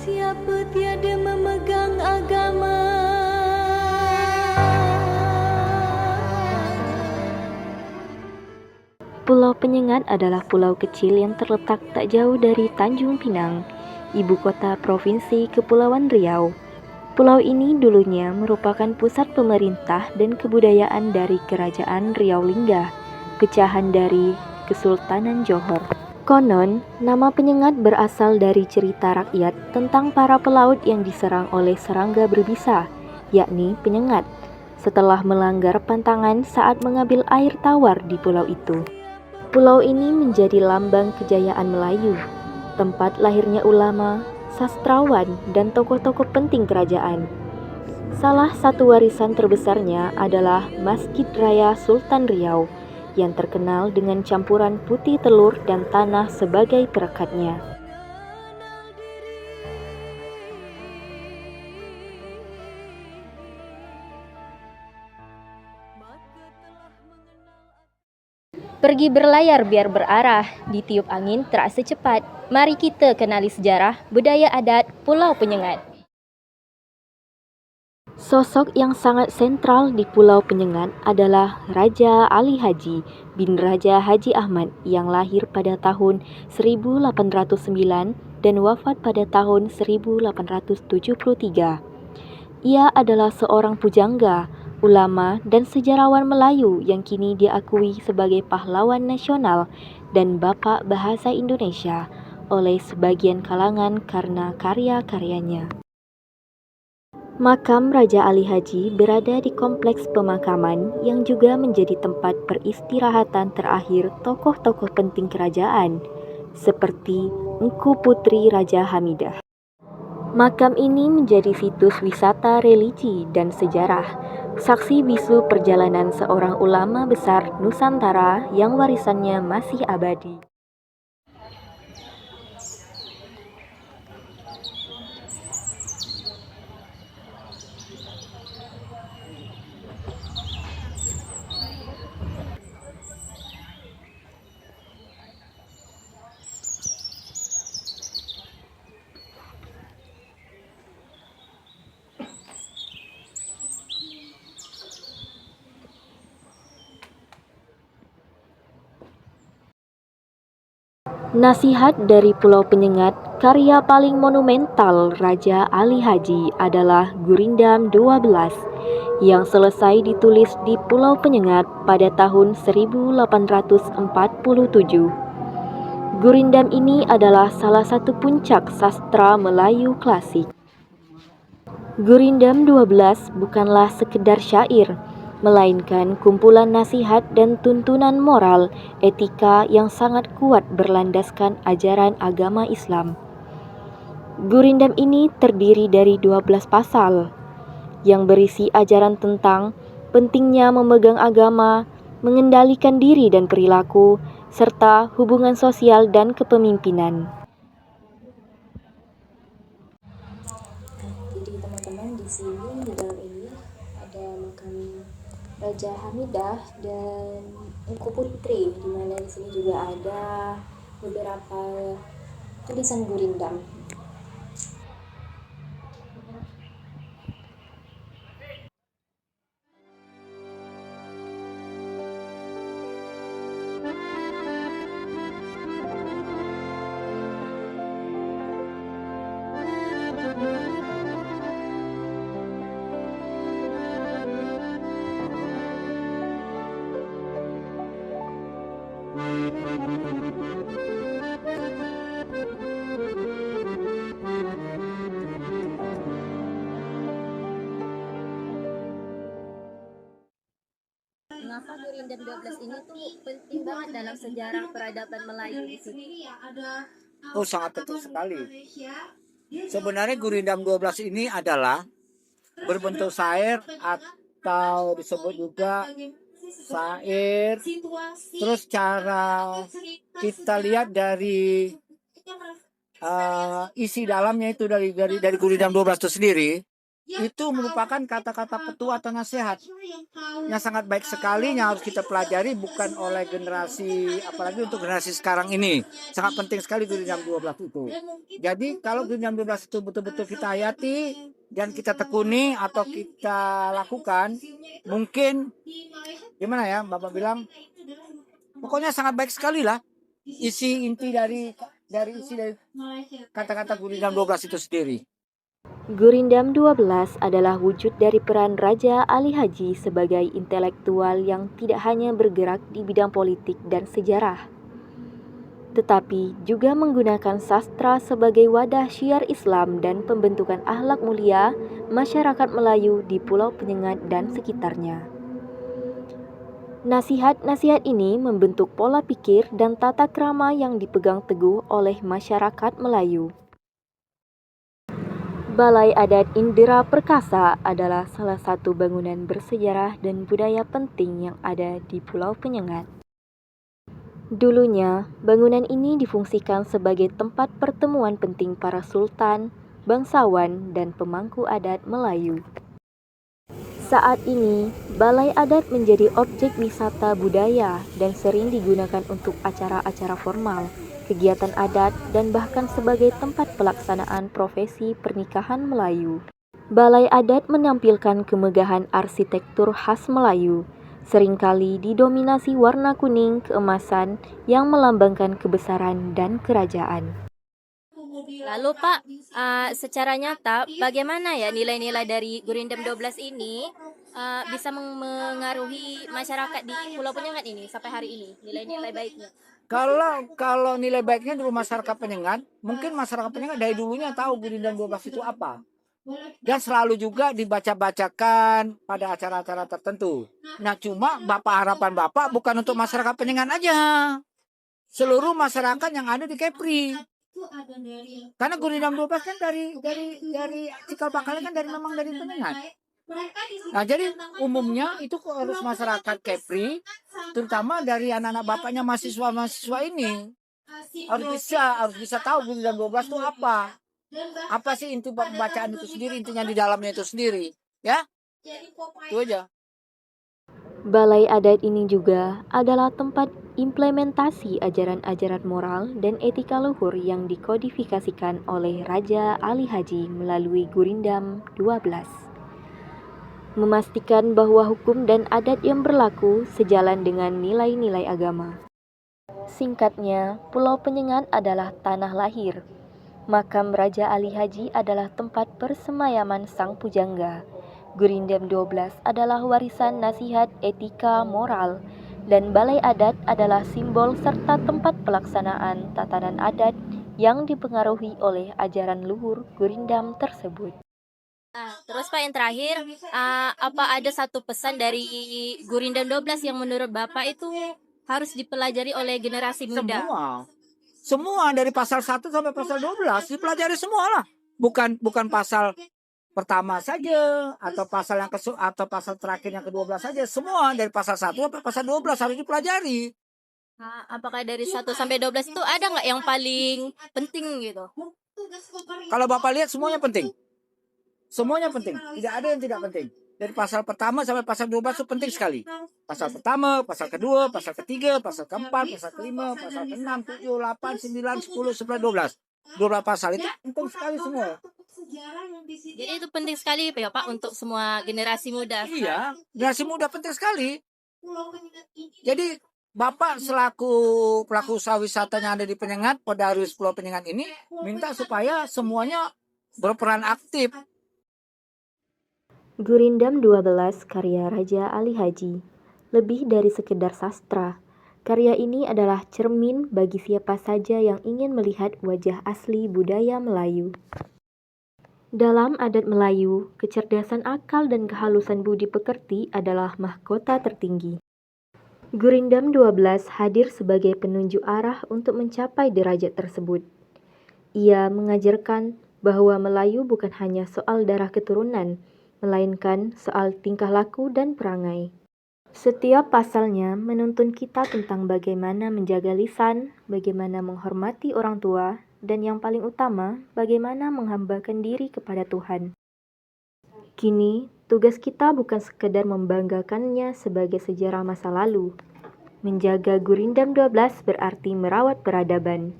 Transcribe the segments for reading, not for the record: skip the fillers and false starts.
siapa tiada memegang agama. Pulau Penyengat adalah pulau kecil yang terletak tak jauh dari Tanjung Pinang, ibu kota Provinsi Kepulauan Riau. Pulau ini dulunya merupakan pusat pemerintah dan kebudayaan dari Kerajaan Riau Lingga, pecahan dari Kesultanan Johor. Konon, nama Penyengat berasal dari cerita rakyat tentang para pelaut yang diserang oleh serangga berbisa, yakni penyengat, setelah melanggar pantangan saat mengambil air tawar di pulau itu. Pulau ini menjadi lambang kejayaan Melayu, tempat lahirnya ulama, sastrawan, dan tokoh-tokoh penting kerajaan. Salah satu warisan terbesarnya adalah Masjid Raya Sultan Riau, yang terkenal dengan campuran putih telur dan tanah sebagai perekatnya. Pergi berlayar biar berarah, ditiup angin terasa cepat. Mari kita kenali sejarah budaya adat Pulau Penyengat. Sosok yang sangat sentral di Pulau Penyengat adalah Raja Ali Haji bin Raja Haji Ahmad yang lahir pada tahun 1809 dan wafat pada tahun 1873. Ia adalah seorang pujangga, ulama, dan sejarawan Melayu yang kini diakui sebagai pahlawan nasional dan Bapak Bahasa Indonesia oleh sebagian kalangan karena karya-karyanya. Makam Raja Ali Haji berada di kompleks pemakaman yang juga menjadi tempat peristirahatan terakhir tokoh-tokoh penting kerajaan, seperti Engku Putri Raja Hamidah. Makam ini menjadi situs wisata religi dan sejarah, saksi bisu perjalanan seorang ulama besar Nusantara yang warisannya masih abadi. Nasihat dari Pulau Penyengat, karya paling monumental Raja Ali Haji adalah Gurindam 12 yang selesai ditulis di Pulau Penyengat pada tahun 1847. Gurindam ini adalah salah satu puncak sastra Melayu klasik. Gurindam 12 bukanlah sekedar syair, melainkan kumpulan nasihat dan tuntunan moral etika yang sangat kuat berlandaskan ajaran agama Islam. Gurindam ini terdiri dari 12 pasal yang berisi ajaran tentang pentingnya memegang agama, mengendalikan diri dan perilaku, serta hubungan sosial dan kepemimpinan. Jadi teman-teman, di sini di dalam ini ada makam Raja Hamidah dan Engku Putri, di mana di sini juga ada beberapa tulisan Gurindam. Mengapa Gurindam 12 ini tuh penting banget dalam sejarah peradaban Melayu di sini? Oh, sangat penting sekali. Sebenarnya Gurindam 12 ini adalah berbentuk syair atau disebut juga syair. Terus cara kita lihat dari isi dalamnya itu dari Gurindam 12 itu sendiri, itu merupakan kata-kata petua atau nasihat yang sangat baik sekali yang harus kita pelajari, bukan oleh generasi, apalagi untuk generasi sekarang ini. Sangat penting sekali Gurindam 12 itu. Jadi kalau Gurindam 12 itu betul-betul kita hayati dan kita tekuni atau kita lakukan, mungkin gimana ya Bapak bilang, pokoknya sangat baik sekali lah inti dari kata-kata Gurindam 12 itu sendiri. Gurindam 12 adalah wujud dari peran Raja Ali Haji sebagai intelektual yang tidak hanya bergerak di bidang politik dan sejarah, tetapi juga menggunakan sastra sebagai wadah syiar Islam dan pembentukan akhlak mulia masyarakat Melayu di Pulau Penyengat dan sekitarnya. Nasihat-nasihat ini membentuk pola pikir dan tata krama yang dipegang teguh oleh masyarakat Melayu. Balai Adat Indera Perkasa adalah salah satu bangunan bersejarah dan budaya penting yang ada di Pulau Penyengat. Dulunya, bangunan ini difungsikan sebagai tempat pertemuan penting para sultan, bangsawan, dan pemangku adat Melayu. Saat ini, Balai Adat menjadi objek wisata budaya dan sering digunakan untuk acara-acara formal, kegiatan adat, dan bahkan sebagai tempat pelaksanaan profesi pernikahan Melayu. Balai Adat menampilkan kemegahan arsitektur khas Melayu, seringkali didominasi warna kuning keemasan yang melambangkan kebesaran dan kerajaan. Lalu Pak, secara nyata bagaimana ya nilai-nilai dari Gurindam 12 ini bisa mengaruhi masyarakat di Pulau Penyengat ini sampai hari ini, nilai-nilai baiknya? Kalau nilai baiknya dulu masyarakat Penyengat, mungkin masyarakat Penyengat dari dulunya tahu Gurindam 12 itu apa. Dan selalu juga dibaca-bacakan pada acara-acara tertentu. Nah cuma harapan Bapak bukan untuk masyarakat Penyengat aja. Seluruh masyarakat yang ada di Kepri. Karena Gurindam 12 kan dari cikal bakalnya kan memang dari Penyengat. Nah jadi umumnya itu harus masyarakat Kepri, terutama dari anak-anak bapaknya mahasiswa ini harus bisa tahu Gurindam 12 itu apa sih inti pembacaan itu sendiri, intinya di dalamnya itu sendiri, ya itu aja. Balai Adat ini juga adalah tempat implementasi ajaran-ajaran moral dan etika luhur yang dikodifikasikan oleh Raja Ali Haji melalui Gurindam 12. Memastikan bahwa hukum dan adat yang berlaku sejalan dengan nilai-nilai agama. Singkatnya, Pulau Penyengat adalah tanah lahir. Makam Raja Ali Haji adalah tempat persemayaman sang pujangga. Gurindam 12 adalah warisan nasihat etika moral, dan Balai Adat adalah simbol serta tempat pelaksanaan tatanan adat yang dipengaruhi oleh ajaran luhur Gurindam tersebut. Terus Pak yang terakhir, apa ada satu pesan dari Gurindam 12 yang menurut Bapak itu harus dipelajari oleh generasi muda? Semua dari pasal 1 sampai pasal 12 dipelajari semua lah. Bukan pasal pertama saja atau pasal atau pasal terakhir yang ke-12 saja. Semua dari pasal 1 sampai pasal 12 harus dipelajari. Apakah dari 1 sampai 12 itu ada nggak yang paling penting gitu? Kalau Bapak lihat semuanya penting. Semuanya penting, tidak ada yang tidak penting. Dari pasal pertama sampai pasal 12 itu penting sekali. Pasal pertama, pasal kedua, pasal ketiga, pasal keempat, pasal kelima, pasal ke-6, 7, 8, 9, 10, 11, 12. 12 pasal itu penting sekali semua. Jadi itu penting sekali ya Pak untuk semua generasi muda. Iya, generasi muda penting sekali. Jadi Bapak selaku pelaku usaha wisata yang ada di Penyengat, Podarus Pulau Penyengat ini minta supaya semuanya berperan aktif. Gurindam 12 karya Raja Ali Haji, lebih dari sekedar sastra. Karya ini adalah cermin bagi siapa saja yang ingin melihat wajah asli budaya Melayu. Dalam adat Melayu, kecerdasan akal dan kehalusan budi pekerti adalah mahkota tertinggi. Gurindam 12 hadir sebagai penunjuk arah untuk mencapai derajat tersebut. Ia mengajarkan bahwa Melayu bukan hanya soal darah keturunan, melainkan soal tingkah laku dan perangai. Setiap pasalnya menuntun kita tentang bagaimana menjaga lisan, bagaimana menghormati orang tua, dan yang paling utama, bagaimana menghambakan diri kepada Tuhan. Kini, tugas kita bukan sekedar membanggakannya sebagai sejarah masa lalu. Menjaga Gurindam 12 berarti merawat peradaban.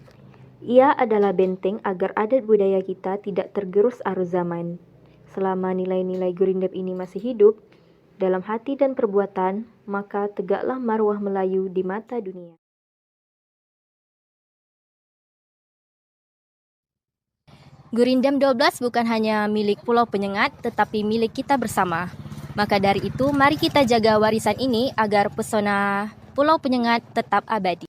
Ia adalah benteng agar adat budaya kita tidak tergerus arus zaman. Selama nilai-nilai Gurindam ini masih hidup, dalam hati dan perbuatan, maka tegaklah marwah Melayu di mata dunia. Gurindam 12 bukan hanya milik Pulau Penyengat, tetapi milik kita bersama. Maka dari itu, mari kita jaga warisan ini agar pesona Pulau Penyengat tetap abadi.